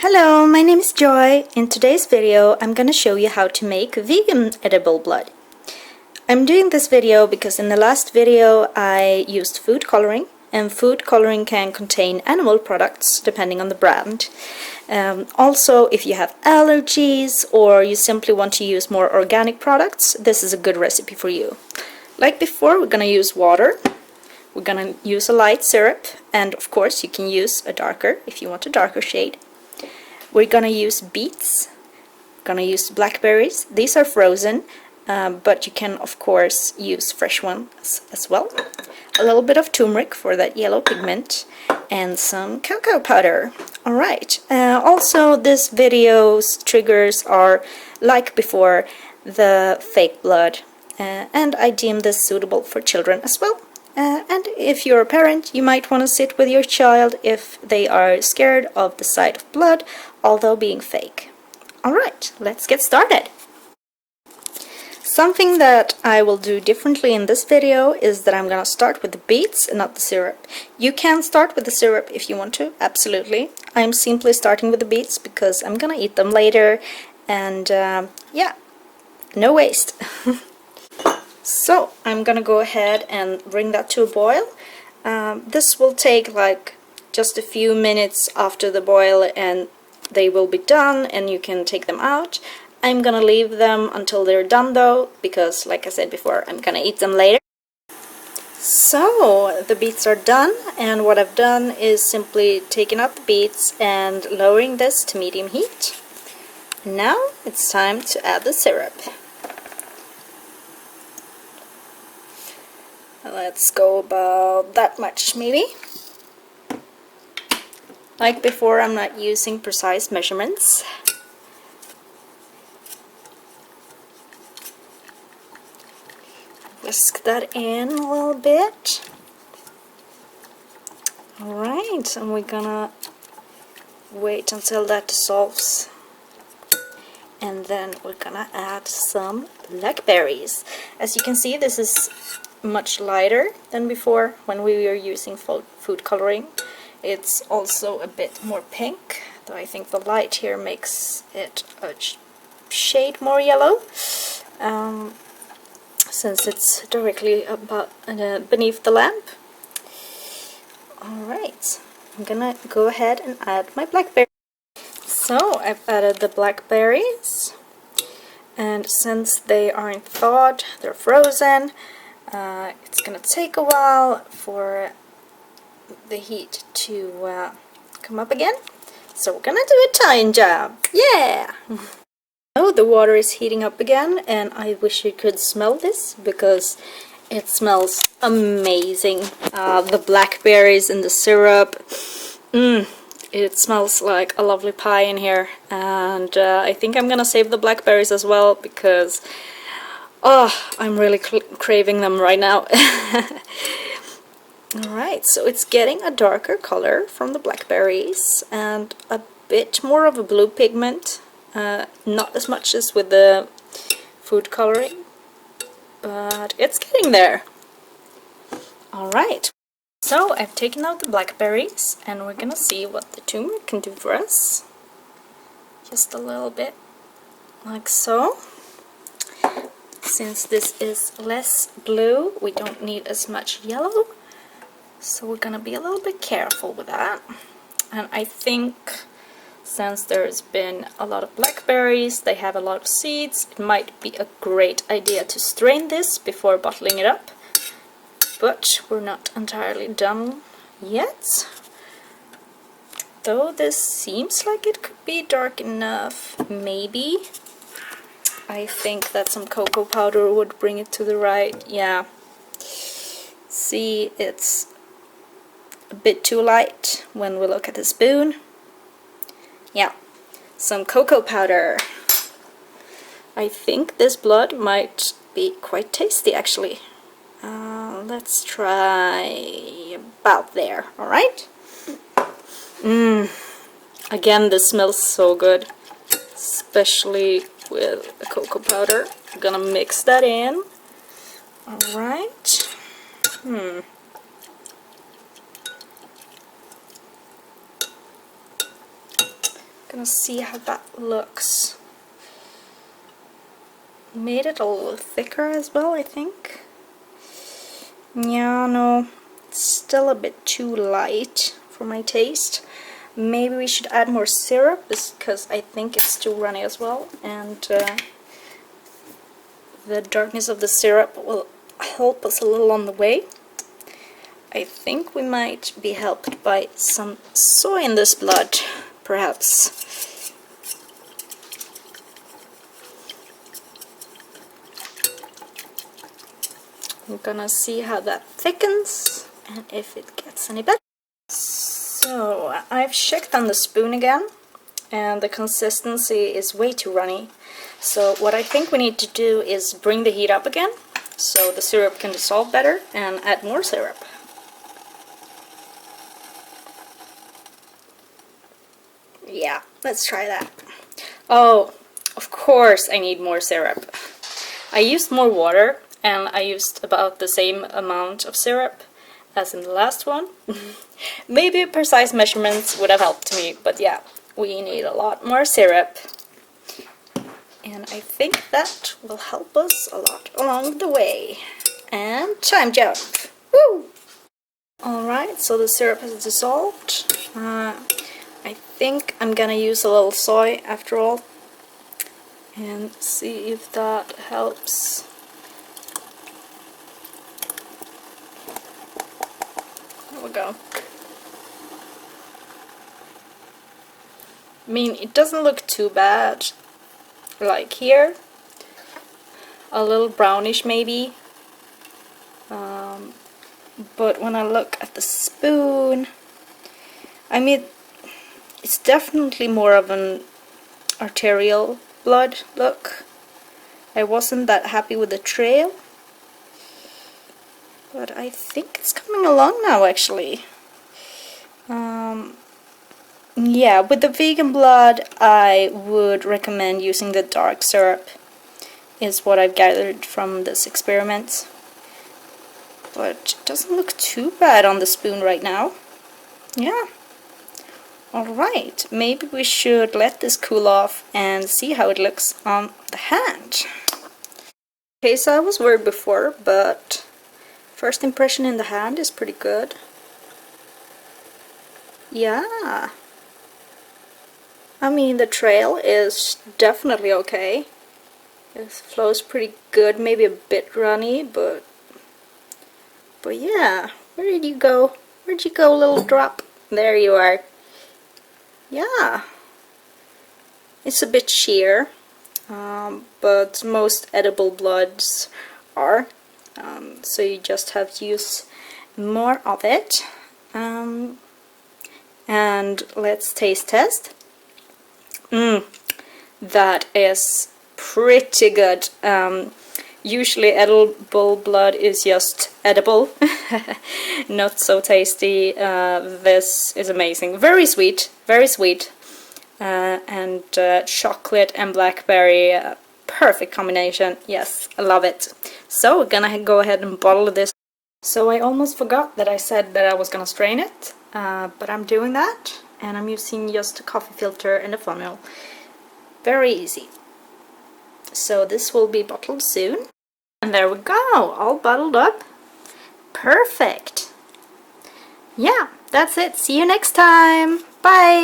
Hello, my name is Joy. In today's video, I'm gonna show you how to make vegan edible blood. I'm doing this video because in the last video I used food coloring, and food coloring can contain animal products depending on the brand. Also, if you have allergies or you simply want to use more organic products, this is a good recipe for you. Like before, we're gonna use water. We're gonna use a light syrup, and of course you can use a darker if you want a darker shade. We're gonna use beets, gonna use blackberries. These are frozen, but you can of course use fresh ones as well. A little bit of turmeric for that yellow pigment, and some cocoa powder. Alright, also this video's triggers are, like before, the fake blood, and I deem this suitable for children as well. And if you're a parent, you might want to sit with your child if they are scared of the sight of blood, although being fake. Alright, let's get started. Something that I will do differently in this video is that I'm gonna start with the beets and not the syrup. You can start with the syrup if you want to, absolutely. I'm simply starting with the beets because I'm gonna eat them later, and yeah, no waste. So I'm gonna go ahead and bring that to a boil. This will take like just a few minutes after the boil and they will be done and you can take them out. I'm gonna leave them until they're done though, because like I said before, I'm gonna eat them later. So the beets are done, and what I've done is simply taking out the beets and lowering this to medium heat. Now it's time to add the syrup. Let's go about that much, maybe. Like before, I'm not using precise measurements. Whisk that in a little bit. Alright, and we're gonna wait until that dissolves. And then we're gonna add some blackberries. As you can see, this is much lighter than before when we were using food coloring. It's also a bit more pink, though I think the light here makes it a shade more yellow, since it's directly beneath the lamp. Alright, I'm gonna go ahead and add my blackberries. So I've added the blackberries, and since they aren't thawed, they're frozen, it's gonna take a while for the heat to come up again. So we're gonna do a time job. Yeah! Oh, the water is heating up again, and I wish you could smell this because it smells amazing. The blackberries and the syrup. It smells like a lovely pie in here, and I think I'm gonna save the blackberries as well because I'm really craving them right now. Alright, so it's getting a darker color from the blackberries and a bit more of a blue pigment. Not as much as with the food coloring, but it's getting there. Alright, so I've taken out the blackberries and we're gonna see what the turmeric can do for us. Just a little bit, like so. Since this is less blue, we don't need as much yellow, so we're gonna be a little bit careful with that. And I think since there's been a lot of blackberries, they have a lot of seeds, it might be a great idea to strain this before bottling it up. But we're not entirely done yet. Though this seems like it could be dark enough, maybe. I think that some cocoa powder would bring it to the right. Yeah. See, it's a bit too light when we look at the spoon. Yeah, some cocoa powder. I think this blood might be quite tasty actually. Let's try about there, alright? Again, this smells so good, especially with the cocoa powder. I'm gonna mix that in. Alright. Gonna see how that looks. Made it a little thicker as well, I think. Yeah, no, it's still a bit too light for my taste. Maybe we should add more syrup, because I think it's too runny as well, and the darkness of the syrup will help us a little on the way. I think we might be helped by some soy in this blood, perhaps. We're gonna see how that thickens and if it gets any better. So I've checked on the spoon again, and the consistency is way too runny. So what I think we need to do is bring the heat up again, so the syrup can dissolve better, and add more syrup. Yeah, let's try that. Oh, of course I need more syrup. I used more water, and I used about the same amount of syrup as in the last one. Maybe precise measurements would have helped me, but yeah, we need a lot more syrup. And I think that will help us a lot along the way. And time jump! Woo! Alright, so the syrup has dissolved. I think I'm gonna use a little soy after all, and see if that helps. There we go. I mean, it doesn't look too bad. Like here, a little brownish maybe. But when I look at the spoon, I mean, it's definitely more of an arterial blood look. I wasn't that happy with the trail, but I think it's coming along now actually. Yeah, with the vegan blood I would recommend using the dark syrup, is what I've gathered from this experiment. But it doesn't look too bad on the spoon right now. Yeah. Alright, maybe we should let this cool off and see how it looks on the hand. Okay, so I was worried before, but first impression in the hand is pretty good. Yeah. I mean, the trail is definitely okay. It flows pretty good, maybe a bit runny, but yeah. Where did you go? Where'd you go, little drop? There you are. Yeah. It's a bit sheer, but most edible bloods are. So you just have to use more of it. And let's taste test. That is pretty good. Usually edible blood is just edible, not so tasty. This is amazing. Very sweet, and chocolate and blackberry, perfect combination. Yes, I love it. So we're gonna go ahead and bottle this. So I almost forgot that I said that I was gonna strain it, but I'm doing that, and I'm using just a coffee filter and a funnel. Very easy. So this will be bottled soon. And there we go, all bottled up. Perfect. Yeah, that's it. See you next time. Bye.